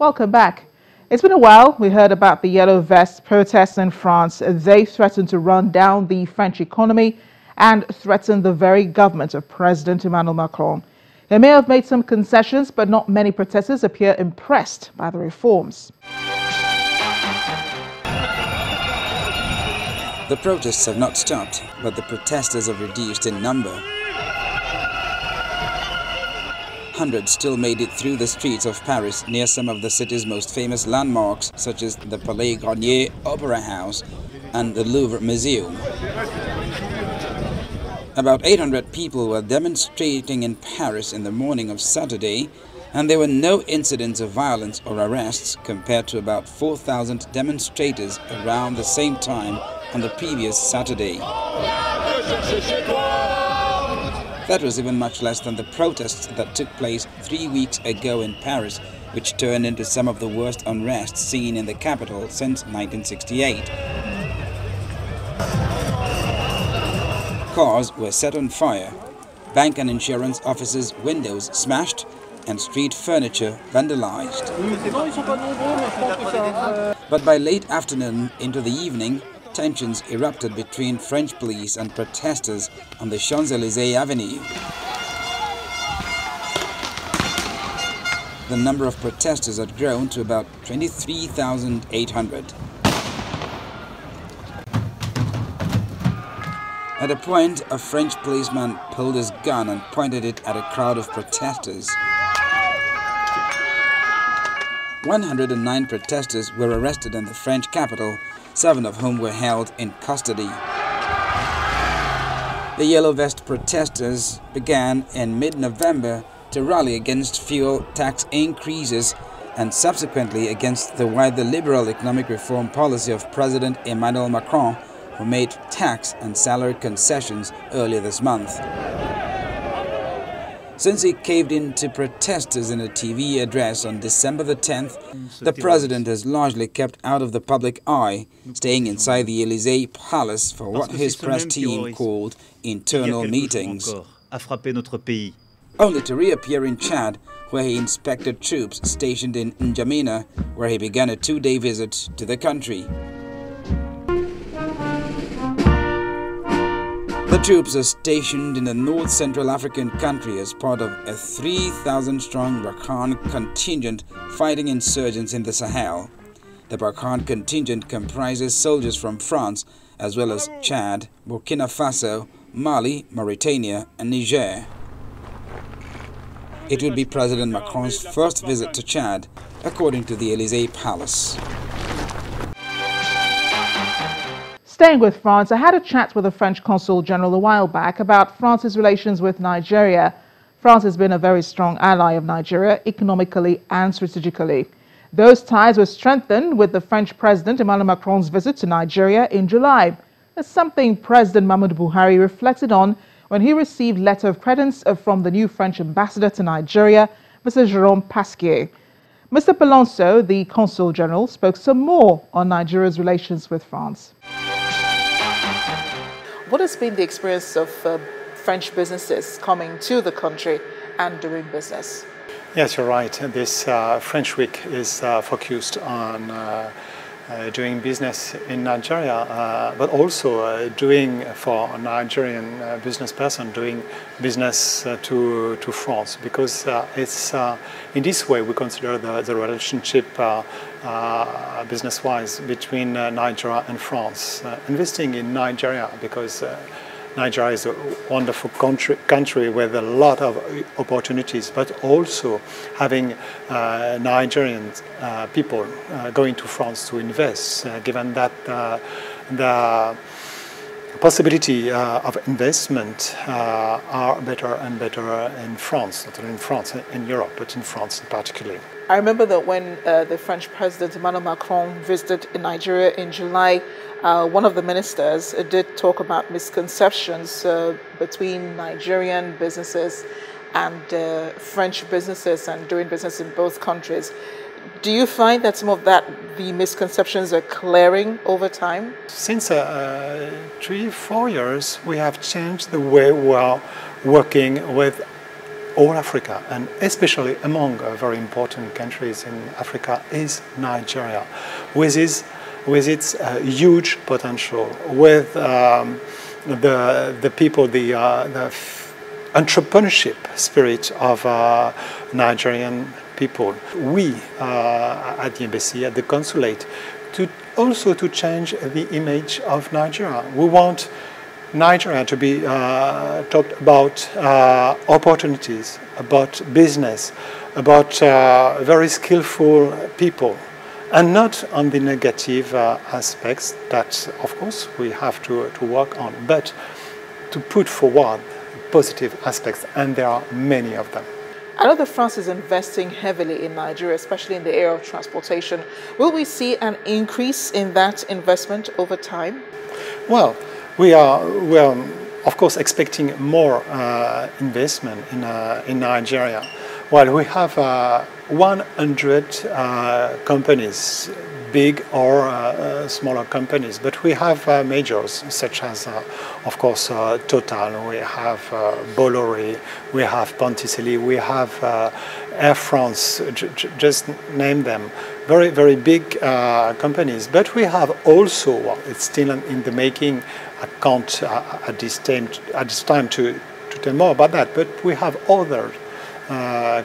Welcome back. It's been a while. We heard about the Yellow Vest protests in France. They threatened to run down the French economy and threaten the very government of President Emmanuel Macron. They may have made some concessions, but not many protesters appear impressed by the reforms. The protests have not stopped, but the protesters have reduced in number. Hundreds still made it through the streets of Paris near some of the city's most famous landmarks, such as the Palais Garnier Opera House and the Louvre Museum. About 800 people were demonstrating in Paris in the morning of Saturday, and there were no incidents of violence or arrests compared to about 4,000 demonstrators around the same time on the previous Saturday. That was even much less than the protests that took place 3 weeks ago in Paris, which turned into some of the worst unrest seen in the capital since 1968. Cars were set on fire, bank and insurance offices' windows smashed, and street furniture vandalized. But by late afternoon into the evening, tensions erupted between French police and protesters on the Champs-Élysées Avenue. The number of protesters had grown to about 23,800. At a point, a French policeman pulled his gun and pointed it at a crowd of protesters. 109 protesters were arrested in the French capital, 7 of whom were held in custody. The Yellow Vest protesters began in mid-November to rally against fuel tax increases and subsequently against the widely liberal economic reform policy of President Emmanuel Macron, who made tax and salary concessions earlier this month. Since he caved in to protesters in a TV address on December the 10th, the president has largely kept out of the public eye, staying inside the Élysée Palace for what his press team called internal meetings. Only to reappear in Chad, where he inspected troops stationed in N'Djamena, where he began a 2-day visit to the country. The troops are stationed in the North Central African country as part of a 3,000-strong Macron contingent fighting insurgents in the Sahel. The Macron contingent comprises soldiers from France as well as Chad, Burkina Faso, Mali, Mauritania and Niger. It will be President Macron's first visit to Chad, according to the Élysée Palace. Staying with France, I had a chat with the French Consul General a while back about France's relations with Nigeria. France has been a very strong ally of Nigeria, economically and strategically. Those ties were strengthened with the French President Emmanuel Macron's visit to Nigeria in July. It's something President Muhammadu Buhari reflected on when he received letter of credence from the new French ambassador to Nigeria, Mr. Jérôme Pasquier. Mr. Palonso, the Consul General, spoke some more on Nigeria's relations with France. What has been the experience of French businesses coming to the country and doing business? Yes, you're right. This French week is focused on doing business in Nigeria, but also doing for a Nigerian business person doing business to France, because it's in this way we consider the relationship business-wise between Nigeria and France. Investing in Nigeria because Nigeria is a wonderful country with a lot of opportunities, but also having Nigerian people going to France to invest, given that the possibility of investment are better and better in France, not only in France, in Europe, but in France in particular. I remember that when the French President Emmanuel Macron visited in Nigeria in July, one of the ministers did talk about misconceptions between Nigerian businesses and French businesses and doing business in both countries. Do you find that some of the misconceptions are clearing over time? Since 3-4 years, we have changed the way we are working with all Africa, and especially among very important countries in Africa, is Nigeria, with its huge potential, with the people, the entrepreneurship spirit of Nigerian people. We at the embassy, at the consulate, also to change the image of Nigeria. We want Nigeria to be talked about opportunities, about business, about very skillful people, and not on the negative aspects that, of course, we have to work on, but to put forward positive aspects, and there are many of them. I know that France is investing heavily in Nigeria, especially in the area of transportation. Will we see an increase in that investment over time? Well, we are of course expecting more investment in Nigeria. Well, we have 100 companies, big or smaller companies, but we have majors such as, of course, Total, we have Bolloré, we have Ponticelli, we have Air France, just name them. Very, very big companies. But we have also, well, it's still in the making, I can't at this time to tell more about that, but we have other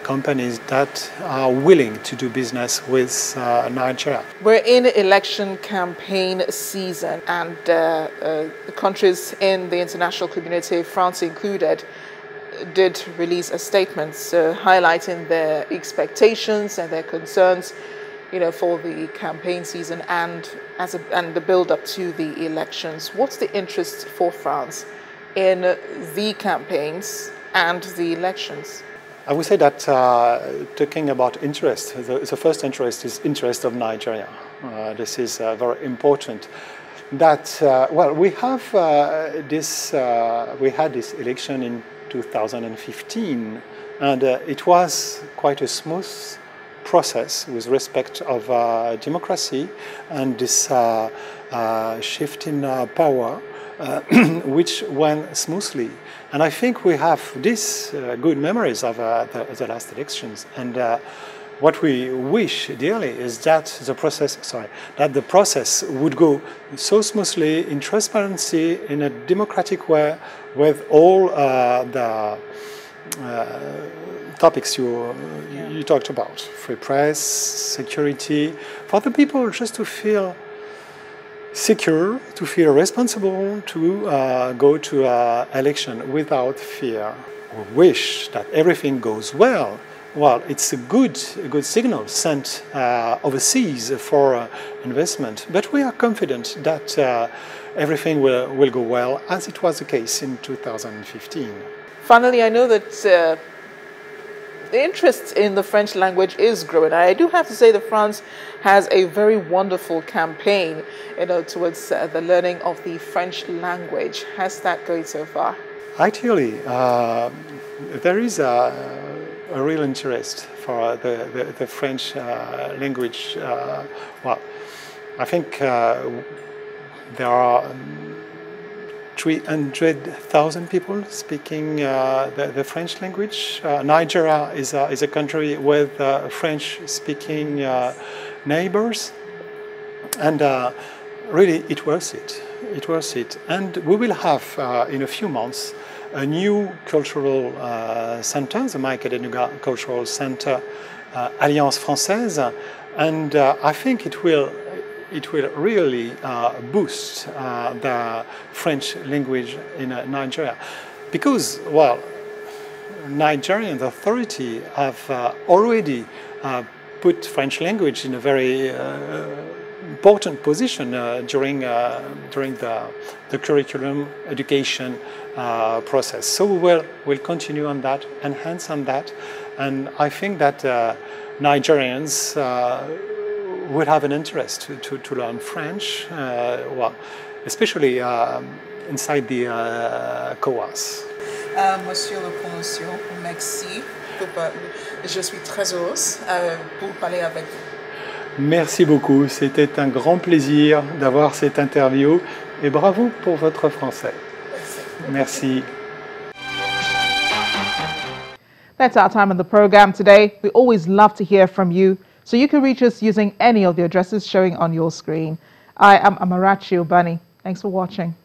companies that are willing to do business with Nigeria. We're in election campaign season, and the countries in the international community, France included, did release a statement highlighting their expectations and their concerns, for the campaign season and the build-up to the elections. What's the interest for France in the campaigns and the elections? I would say that talking about interest, the first interest is interest of Nigeria. This is very important. That well, we have we had this election in 2015, and it was quite a smooth process with respect of democracy and this shift in power, which went smoothly. And I think we have these good memories of the last elections. And what we wish dearly is that the process would go so smoothly, in transparency, in a democratic way, with all the topics you talked about: free press, security, for the people just to feel secure, to feel responsible, to go to election without fear. We wish that everything goes well. Well, it's a good signal sent overseas for investment, but we are confident that everything will go well, as it was the case in 2015. Finally, I know that the interest in the French language is growing. I do have to say that France has a very wonderful campaign, towards the learning of the French language. How's that going so far? Actually, there is a real interest for the French language. Well, I think there are 300,000 people speaking the French language. Nigeria is a country with French-speaking neighbors, and really it worth it. It worth it. And we will have in a few months a new cultural center, the Maïka Cultural Center, Alliance Française, and I think it will really boost the French language in Nigeria, because, well, Nigerian authorities have already put French language in a very important position during the curriculum education process. So we'll continue on that, enhance on that, and I think that Nigerians would have an interest to learn French, well, especially inside the COAS. Monsieur le Promotion, merci. Je suis très heureuse pour parler avec vous. Merci beaucoup, c'était un grand plaisir d'avoir cette interview et bravo pour votre français. Merci. That's our time on the program today. We always love to hear from you, so you can reach us using any of the addresses showing on your screen. I am Amarachi Obani. Thanks for watching.